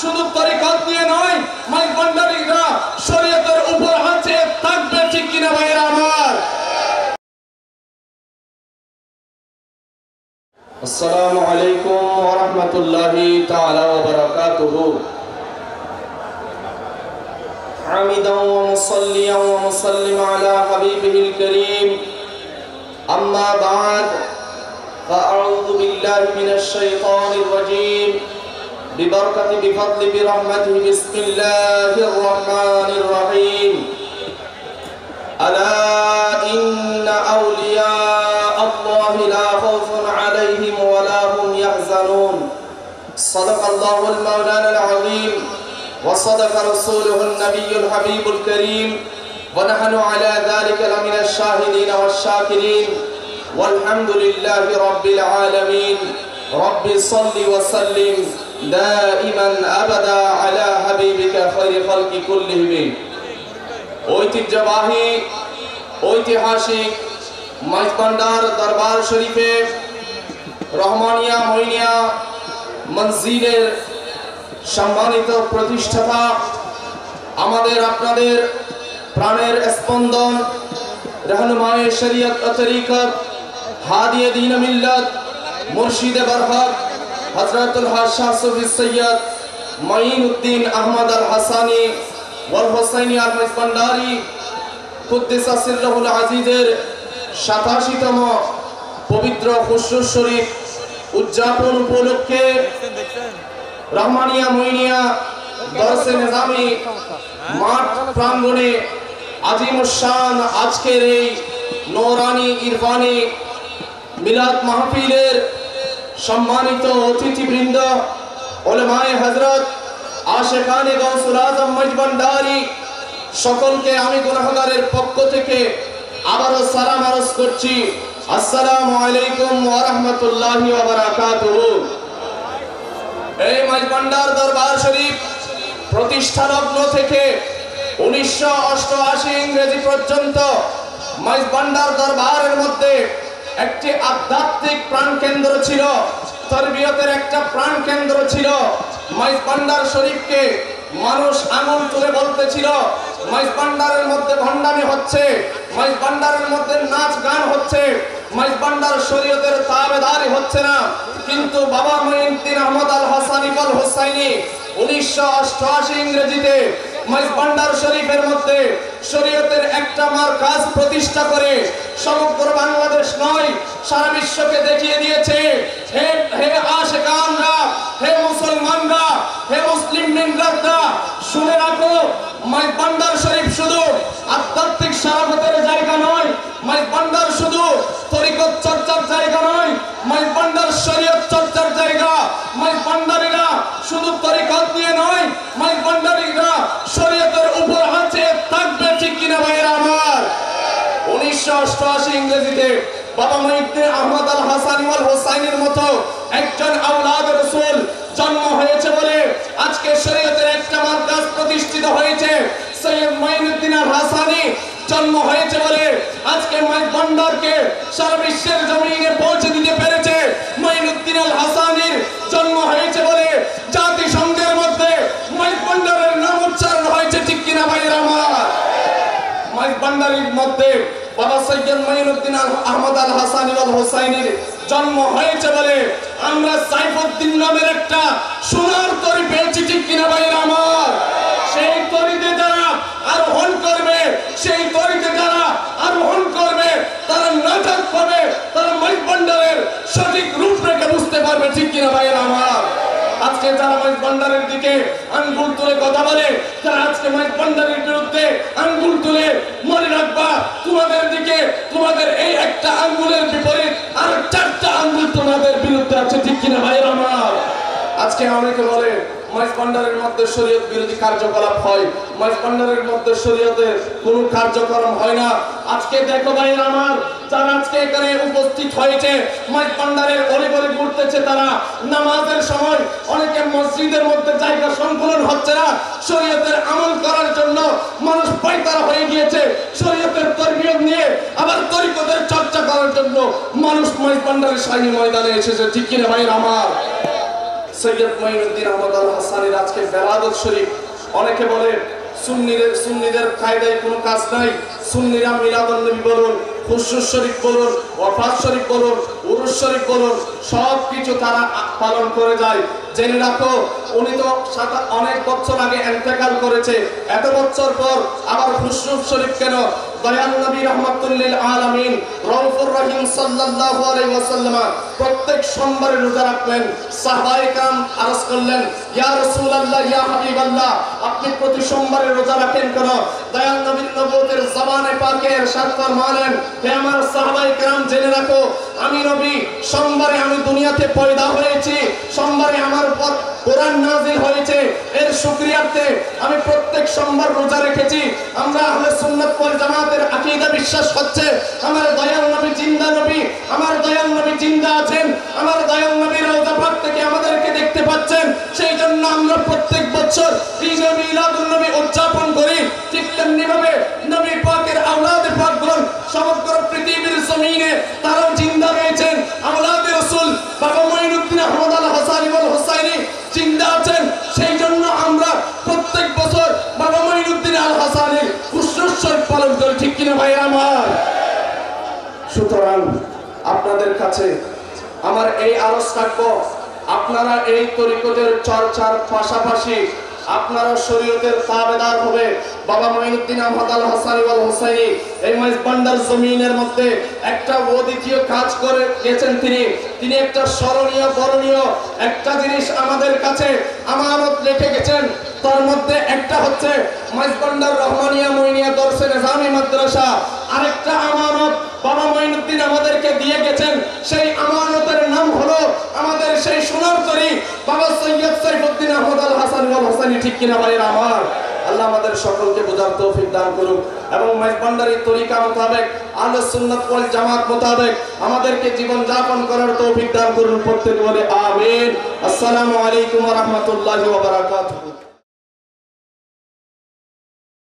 শুধু তরিকত নিয়ে নয়, মাইজ ভান্ডারীরা শরীয়তের উপর আছে থাকবে, ঠিক কিনা ভাইরা আমার? আসসালামু আলাইকুম ওয়া রাহমাতুল্লাহি তাআলা ওয়া বারাকাতুহু। হামিদান ওয়া মুসাল্লিয়ান ওয়া মুসাল্লিমান আলা হাবিবিল কারীম, আম্মা বা'দ, ফাআউযু বিল্লাহি মিনাশ শাইতানির রাজীম, বিবারাকাতি বিফadli বিরহমাতিহি, বিসমিল্লাহির রহমানির রহিম। আলা ইন্না আউলিয়া আল্লাহি লা খাউফুন আলাইহিম ওয়া লা হুম ইয়াহজানুন। সাদাকাল্লাহুল মাওলানাল আযীম ওয়া সাদাকা রাসূলুহুন নাবিয়্যুল হাবিবুল কারীম ওয়া নাহনু আলা যালিকা লামিনাশ শাহিদিন ওয়াশ শাকিরিন ওয়ালহামদুলিল্লাহি রাব্বিল আলামিন। রাব্বি সাল্লি ওয়া সাল্লিম দাইমান আবাদা আলা হাবিবিকা খায়রি খালকি কুল্লিহিম। ঐতিহ্যবাহী ঐতিহাসিক মাইজ ভান্ডার দরবার শরীফে রহমানিয়া মইনিয়া মসজিদের সম্মানিত প্রতিষ্ঠাতা, আমাদের আপনাদের প্রাণের স্পন্দন, রহনুমায়ে শরীয়ত ও তরিকত, হাদিয়ে দ্বীন মিল্লাত, মুর্শিদে বরহক হযরতুল হাশা সুফি সৈয়দ মাইনুদ্দিন আহমদ আল হাসানি ওয়াল হুসাইনি আল মাইজ ভান্ডারী কুদ্দিসা সিররুল আজিজের ৮৭তম পবিত্র খুশরু শরীফ উদযাপন উপলক্ষে রহমানিয়া মইনিয়া দরসে নিজামী মাঠ প্রাঙ্গণে আজিমুশান আজকের এই নূরানী ইরফানি মিলাদ মাহফিলের সম্মানিত অতিথিবৃন্দ, উলামায়ে হযরত, আশিকানে গাউসুল আজম মাইজ ভান্ডারী, সকলকে আমি গুনাহগারের পক্ষ থেকে আবারও সালাম আরজ করছি। আসসালামু আলাইকুম ওয়া রাহমাতুল্লাহি ওয়া বারাকাতুহু। এই মাইজ ভান্ডার দরবার শরীফ প্রতিষ্ঠা লগ্ন থেকে 1988 ইংরেজি পর্যন্ত মাইজ ভান্ডার দরবারের মধ্যে একটি আধ্যাত্মিক প্রাণকেন্দ্র ছিল, তরবিয়তের একটা প্রাণকেন্দ্র ছিল। মাইজ ভান্ডার শরীফকে মানুষ আঙুল তুলে বলতেছিল মাইজ ভান্ডারের মধ্যে ভণ্ডামি হচ্ছে, মাইজ ভান্ডারের মধ্যে নাচ গান হচ্ছে, মাইজ ভান্ডার শরীয়তের তাবেদারি হচ্ছে না। কিন্তু বাবা মুঈনুদ্দিন আহমদ আল হাসানি ওয়াল হুসাইনি 1988 ইংরেজিতে মাইজ ভান্ডার শরীফের মধ্যে শরীয়তের একটা মারকাজ প্রতিষ্ঠা করে সমগ্র বাংলাদেশ নয়, সারা বিশ্বকে দেখিয়ে দিয়েছে, হে হে আশিকানরা, হে মুসলমানরা, হে মুসলিম মিল্লাতরা, শুনে রাখো, মাইজ ভান্ডার শরীফ শুধু আধ্যাত্মিক সারাফতের জায়গা নয়, মাইজ ভান্ডার শুধু তরিকত চর্চার জায়গা নয়, মাইজ ভান্ডার শরীয়ত চর্চার জায়গা। মাইজ ভান্ডারীরা শুধু তরিকত নিয়ে নয়, মাইজ ভান্ডারীরা শরীয়তের উপর আছে থাকবে, ঠিক কিনা ভাইরা আমার? 1988 ইংরেজিতে বাবা মুঈনুদ্দিন আহমদ আল হাসানি ওয়াল হুসাইনির মতো একজন আওলাদ রাসূল জন্ম হয়েছে বলে আজকে শরীয়তের একটা মারকাজ প্রতিষ্ঠিত হয়েছে। সৈয়দ মাইনুদ্দিন আল হাসানি জন্ম হয়েছে বলে আজকে মাইজ ভান্ডারকে সারা বিশ্বের জমিনে পৌঁছে দিতে পেরেছে। মাইনুদ্দিন আল হাসানির জন্ম হয়েছে বলে জাতিসংঘের মধ্যে মাইজ ভান্ডারের নাম উচ্চারণ হয়েছে, ঠিক কিনা ভাইরা আমার? মাইজ ভান্ডারীর মধ্যে বাবা সৈয়দ মাইনুদ্দিন আহমদ আল হাসানি ওয়াল হুসাইনির জন্ম হয়েছে বলে আমরা সাইফুদ্দিন নামের একটা সোনার তরি পেয়েছি, ঠিক কিনা ভাইরা আমার? সেই তরিতে যারা আরোহণ করবে, সেই তরিতে যারা আরোহণ করবে, তারা নাজাত পাবে, তারা মাইজ ভান্ডারের সঠিক রূপরেখা বুঝতে পারবে, ঠিক কিনা ভাইরা আমার? আজকে যারা মাইজ ভান্ডারের দিকে আঙ্গুল তুলে কথা বলে, তারা আজকে মাইজ ভান্ডারের বিরুদ্ধে আঙ্গুল তুলে, মনে রাখবা তোমাদের দিকে তোমাদের এই একটা আঙ্গুলের বিপরীত আর 4টা আঙ্গুল তোমাদের বিরুদ্ধে আছে, ঠিক কিনা ভাইরা আমার? আজকে অনেকে বলে মাইজ ভান্ডারের মধ্যে শরীয়ত বিরোধী কার্যকলাপ হয়, মাইজ ভান্ডারের মধ্যে শরীয়তের কোনো কার্যক্রম হয় না। আজকে দেখো ভাইরা আমার, যারা আজকে এখানে উপস্থিত হয়েছে, মাইজ ভান্ডারের অলিগলি ঘুরতেছে, তারা নামাজের সময় অনেকে মসজিদের মধ্যে জায়গা সংকুলন হচ্ছে না, শরীয়তের আমল করার জন্য মানুষ পায়তারা হয়ে গিয়েছে, শরীয়তের তরবিয়ত নিয়ে আবার তরিকতের চর্চা করার জন্য মানুষ মাইজ ভান্ডারের শাহী ময়দানে এসেছে, ঠিক কিনা ভাইরা আমার? সৈয়দ মঈনুদ্দিন আহমদ আল হাসানির আজকে বেলাদত শরীফ। অনেকে বলে সুন্নিদের কায়দায় কোনো কাজ নাই, সুন্নিরা মিলাদুন নবী বলুন, খুশরুস শরীফ বলুন, ওয়াফাত শরীফ বলুন, উরুস শরীফ বলুন, সব কিছু তারা পালন করে যায়। জেনে রাখো, উনি তো অনেক বছর আগে ইন্তেকাল করেছে, এত বছর পর আবার খুশরুস শরীফ কেন? দয়াল নবী রাহমাতুল লিল আলামিন রউফুর রহিম সাল্লাল্লাহু আলাইহি ওয়াসাল্লাম প্রত্যেক সোমবারে রোজা রাখলেন। সাহাবায়ে کرام আরজ করলেন, ইয়া রাসূলুল্লাহ, ইয়া হাবিবাল্লাহ, আপনি প্রতি সোমবারে রোজা রাখেন কেন? দয়াল নবীর নবুয়তের জবানে পাকে ইরশাদ ফরমালেন, হে আমার সাহাবায়ে کرام, জেনে রাখো, আমি নবী সোমবারে আমি দুনিয়াতে পয়দা হয়েছি, সোমবারে আমার উপর কোরআন নাযিল হয়েছে, এর শুকরিয়াতে আমি প্রত্যেক সোমবার রোজা রেখেছি। আমরা আহলে সুন্নাত ওয়াল জামাতের আকীদা বিশ্বাস হচ্ছে আমার দয়াল নবী জিন্দা নবী, আমার দয়াল নবী জিন্দা আছেন, আমার দয়াল নবী রওজা পাক থেকে আমাদেরকে দেখতে পাচ্ছেন। সেই জন্য আমরা প্রত্যেক বছর ঈদ মিলাদুন নবী উদযাপন করি। ঠিক তেমনি ভাবে নবী পাকের আওলাদে পাকগণ সমগ্র পৃথিবীর জমিনে তারাও জিন্দা রয়েছেন। আওলাদে রাসূল বাবা মঈনুদ্দিন আহমদ আল হাসানি ওয়াল হুসাইনি জিন্দা আছেন। সেই জন্য আমরা প্রত্যেক বছর বাবা মঈনুদ্দিন আল হাসানির খুশরুস শরীফ পালন করি। ঠিক কিনা ভাই আমার? সুতরাং আপনাদের কাছে আমার এই আরজ থাকবো, আপনারা এই তরিকতের চর্চার পাশাপাশি আপনারা শরীয়তের তাবেদার হবে। বাবা মঈনুদ্দিন আহমদ আল হাসানি ওয়াল হুসাইনি এই মাইজবান্ডার জমিনের মধ্যে একটা অদ্বিতীয় কাজ করে গেছেন। তিনি একটা স্মরণীয় বরণীয় একটা জিনিস আমাদের কাছে আমানত রেখে গেছেন। তার মধ্যে একটা হচ্ছে মাইজবান্ডার রহমানিয়া মুইনিয়া দরসে নিজামি মাদ্রাসা। আরেকটা আমানত বাবা মঈনুদ্দিন আমাদেরকে দিয়ে গেছেন। সেই আমানতের নাম হলো আমাদের সেই সোনার তরি বাবা সৈয়দ সাইফুদ্দিন আহমদ আল হাসানি ওয়াল হুসাইনি। ঠিক কিনা ভাইরা আমার? আল্লাহ আমাদের সকলকে বোঝার তৌফিক দান করুক এবং মাইজবান্ডারি তরিকা মোতাবেক আহলে সুন্নাত ওয়াল জামাত মোতাবেক আমাদেরকে জীবন যাপন করার তৌফিক দান করুন। প্রত্যেকে বলে আমিন। আসসালামু আলাইকুম ওয়া রাহমাতুল্লাহি ওয়া বারাকাতুহু।